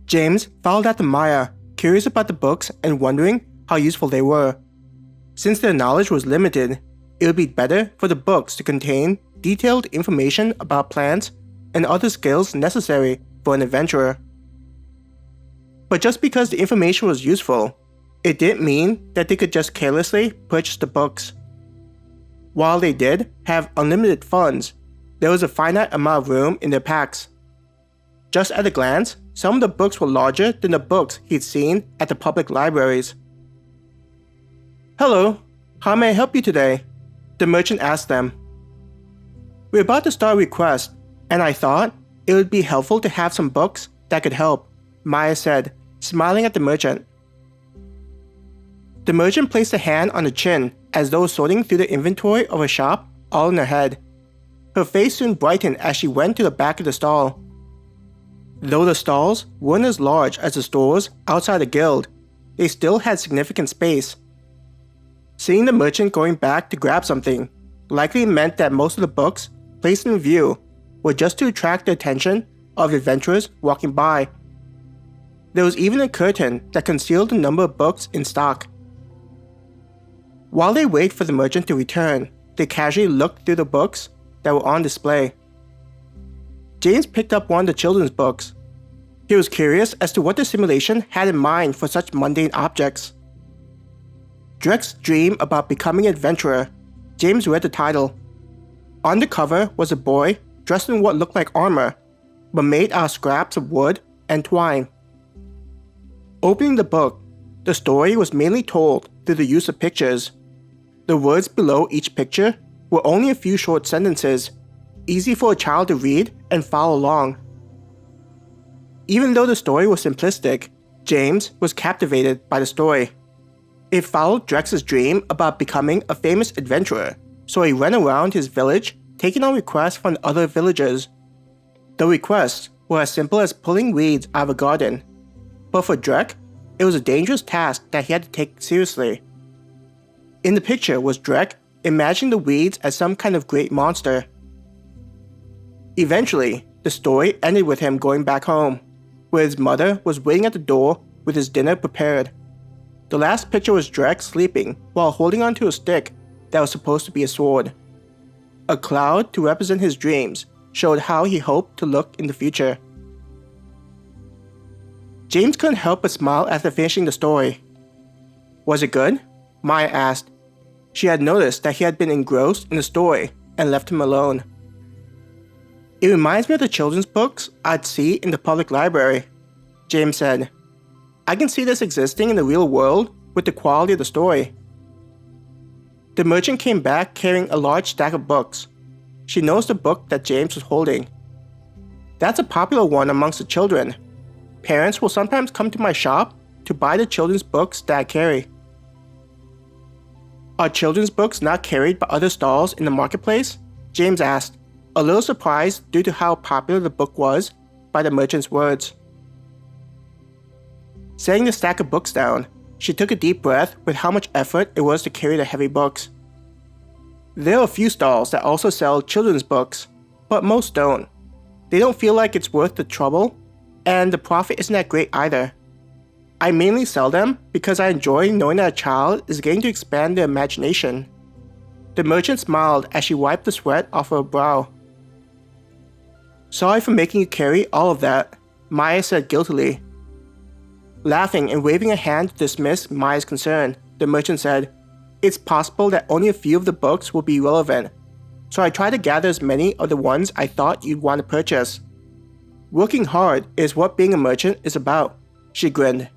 James followed after Maya, curious about the books and wondering how useful they were. Since their knowledge was limited, it would be better for the books to contain detailed information about plants and other skills necessary for an adventurer. But just because the information was useful, it didn't mean that they could just carelessly purchase the books. While they did have unlimited funds, there was a finite amount of room in their packs. Just at a glance, some of the books were larger than the books he'd seen at the public libraries. "Hello, how may I help you today?" the merchant asked them. "We're about to start a request, and I thought it would be helpful to have some books that could help," Maya said, smiling at the merchant. The merchant placed a hand on her chin as though sorting through the inventory of a shop all in her head. Her face soon brightened as she went to the back of the stall. Though the stalls weren't as large as the stores outside the guild, they still had significant space. Seeing the merchant going back to grab something likely meant that most of the books placed in view were just to attract the attention of adventurers walking by. There was even a curtain that concealed the number of books in stock. While they waited for the merchant to return, they casually looked through the books that were on display. James picked up one of the children's books. He was curious as to what the simulation had in mind for such mundane objects. Drek's Dream About Becoming an Adventurer. James read the title. On the cover was a boy dressed in what looked like armor, but made out of scraps of wood and twine. Opening the book, the story was mainly told through the use of pictures. The words below each picture were only a few short sentences, easy for a child to read and follow along. Even though the story was simplistic, James was captivated by the story. It followed Drex's dream about becoming a famous adventurer, so he ran around his village taking on requests from other villagers. The requests were as simple as pulling weeds out of a garden, but for Drek, it was a dangerous task that he had to take seriously. In the picture was Drek imagining the weeds as some kind of great monster. Eventually, the story ended with him going back home, where his mother was waiting at the door with his dinner prepared. The last picture was Drek sleeping while holding onto a stick that was supposed to be a sword. A cloud to represent his dreams showed how he hoped to look in the future. James couldn't help but smile after finishing the story. "Was it good?" Maya asked. She had noticed that he had been engrossed in the story and left him alone. "It reminds me of the children's books I'd see in the public library," James said. "I can see this existing in the real world with the quality of the story." The merchant came back carrying a large stack of books. She noticed the book that James was holding. "That's a popular one amongst the children. Parents will sometimes come to my shop to buy the children's books that I carry." "Are children's books not carried by other stalls in the marketplace?" James asked, a little surprised due to how popular the book was by the merchant's words. Setting the stack of books down, she took a deep breath with how much effort it was to carry the heavy books. "There are a few stalls that also sell children's books, but most don't. They don't feel like it's worth the trouble, and the profit isn't that great either. I mainly sell them because I enjoy knowing that a child is getting to expand their imagination." The merchant smiled as she wiped the sweat off her brow. "Sorry for making you carry all of that," Maya said guiltily. Laughing and waving a hand to dismiss Maya's concern, the merchant said, "It's possible that only a few of the books will be relevant, so I tried to gather as many of the ones I thought you'd want to purchase. Working hard is what being a merchant is about," she grinned.